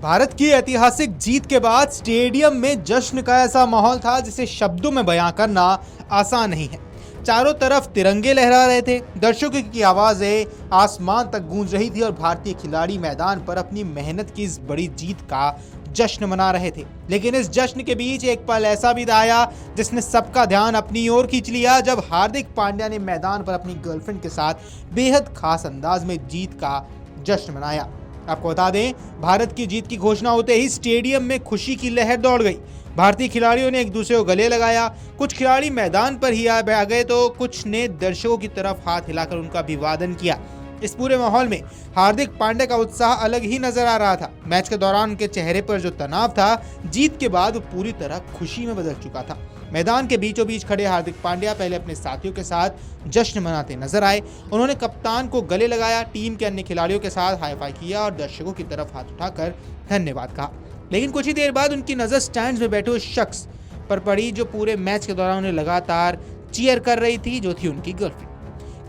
भारत की ऐतिहासिक जीत के बाद स्टेडियम में जश्न का ऐसा माहौल था जिसे शब्दों में बयां करना आसान नहीं है। चारों तरफ तिरंगे लहरा रहे थे, दर्शकों की आवाजें आसमान तक गूंज रही थी और भारतीय खिलाड़ी मैदान पर अपनी मेहनत की इस बड़ी जीत का जश्न मना रहे थे। लेकिन इस जश्न के बीच एक पल ऐसा भी आया जिसने सबका ध्यान अपनी ओर खींच लिया, जब हार्दिक पांड्या ने मैदान पर अपनी गर्लफ्रेंड के साथ बेहद खास अंदाज में जीत का जश्न मनाया। आपको बता दें, भारत की जीत की घोषणा होते ही स्टेडियम में खुशी की लहर दौड़ गई। भारतीय खिलाड़ियों ने एक दूसरे को गले लगाया, कुछ खिलाड़ी मैदान पर ही आ गए तो कुछ ने दर्शकों की तरफ हाथ हिलाकर उनका अभिवादन किया। इस पूरे माहौल में हार्दिक पांड्या का उत्साह अलग ही नजर आ रहा था। मैच के दौरान उनके चेहरे पर जो तनाव था, जीत के बाद वो पूरी तरह खुशी में बदल चुका था। मैदान के बीचों बीच खड़े हार्दिक पांड्या पहले अपने साथियों के साथ जश्न मनाते नजर आए। उन्होंने कप्तान को गले लगाया, टीम के अन्य खिलाड़ियों के साथ हाई फाई किया और दर्शकों की तरफ हाथ उठाकर धन्यवाद कहा। लेकिन कुछ ही देर बाद उनकी नजर स्टैंड्स में बैठे उस शख्स पर पड़ी जो पूरे मैच के दौरान उन्हें लगातार चीयर कर रही थी, जो थी उनकी गर्लफ्रेंड।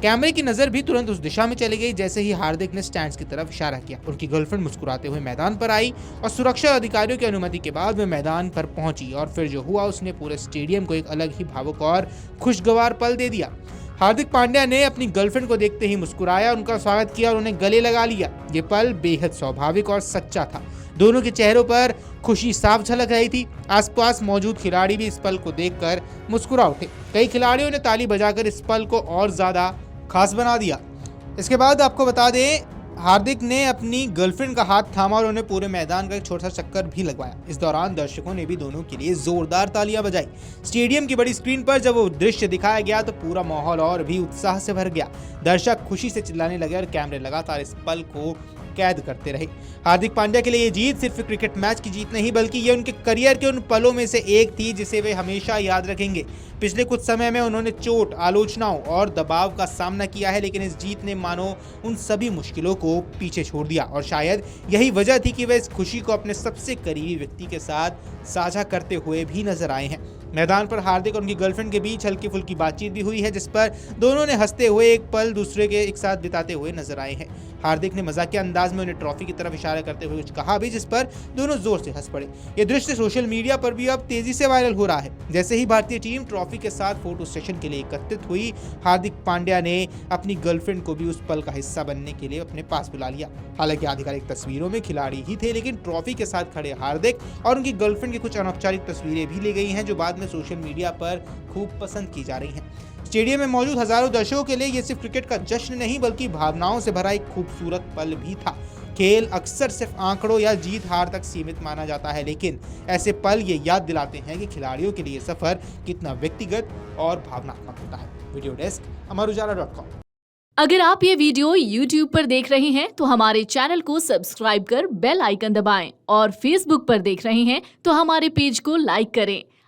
कैमरे की नजर भी तुरंत उस दिशा में चली गई जैसे ही हार्दिक ने स्टैंड्स की तरफ इशारा किया। उनकी गर्लफ्रेंड मुस्कुराते हुए मैदान पर आई और सुरक्षा अधिकारियों की अनुमति के बाद वे मैदान पर पहुंची और फिर जो हुआ उसने पूरे स्टेडियम को एक अलग ही भावुक और खुशगवार पल दे दिया। हार्दिक पांड्या ने अपनी गर्लफ्रेंड को देखते ही मुस्कुराया, उनका स्वागत किया और उन्हें गले लगा लिया। ये पल बेहद स्वाभाविक और सच्चा था। दोनों के चेहरों पर खुशी साफ झलक रही थी। आसपास मौजूद खिलाड़ी भी इस पल को देखकर मुस्कुरा उठे। कई खिलाड़ियों ने ताली बजाकर इस पल को और ज्यादा खास बना दिया। इसके बाद आपको बता दें, हार्दिक ने अपनी गर्लफ्रेंड का हाथ थामा और उन्हें पूरे मैदान का एक छोटा सा चक्कर भी लगवाया। इस दौरान दर्शकों ने भी दोनों के लिए जोरदार तालियां बजाई। स्टेडियम की बड़ी स्क्रीन पर जब वो दृश्य दिखाया गया तो पूरा माहौल और भी उत्साह से भर गया। दर्शक खुशी से चिल्लाने लगे और कैमरे लगातार इस पल को कैद करते रहे। हार्दिक पांड्या के लिए ये जीत सिर्फ क्रिकेट मैच की जीत नहीं, बल्कि ये उनके करियर के उन पलों में से एक थी जिसे वे हमेशा याद रखेंगे। पिछले कुछ समय में उन्होंने चोट, आलोचनाओं और दबाव का सामना किया है, लेकिन इस जीत ने मानो उन सभी मुश्किलों को पीछे छोड़ दिया और शायद यही वजह थी कि वे इस खुशी को अपने सबसे करीबी व्यक्ति के साथ साझा करते हुए भी नजर आए हैं। मैदान पर हार्दिक और उनकी गर्लफ्रेंड के बीच हल्की फुल्की बातचीत भी हुई है, जिस पर दोनों ने हंसते हुए एक पल दूसरे के एक साथ बिताते हुए नजर आए हैं। हार्दिक ने मजाकिया अंदाज में उन्हें ट्रॉफी की तरफ इशारा करते हुए कुछ कहा भी, जिस पर दोनों जोर से हंस पड़े। ये दृश्य सोशल मीडिया पर भी अब तेजी से वायरल हो रहा है। जैसे ही भारतीय टीम ट्रॉफी के साथ फोटो सेशन के लिए एकत्रित हुई, हार्दिक पांड्या ने अपनी गर्लफ्रेंड को भी उस पल का हिस्सा बनने के लिए अपने पास बुला लिया। हालांकि आधिकारिक तस्वीरों में खिलाड़ी ही थे, लेकिन ट्रॉफी के साथ खड़े हार्दिक और उनकी गर्लफ्रेंड की कुछ अनौपचारिक तस्वीरें भी ली गई हैं, जो बाद में सोशल मीडिया पर खूब पसंद की जा रही हैं। स्टेडियम में मौजूद हजारों दर्शकों के लिए ये सिर्फ क्रिकेट का जश्न नहीं, बल्कि भावनाओं से भरा एक खूबसूरत पल भी था। खेल अक्सर सिर्फ आंकड़ों या जीत हार तक सीमित माना जाता है, लेकिन ऐसे पल ये याद दिलाते हैं कि खिलाड़ियों के लिए सफर कितना व्यक्तिगत और भावनात्मक होता है। वीडियो डेस्क अमरउजाला.com। अगर आप ये वीडियो YouTube पर देख रहे हैं तो हमारे चैनल को सब्सक्राइब कर बेल आइकन दबाएं और Facebook पर देख रहे हैं तो हमारे पेज को लाइक करें।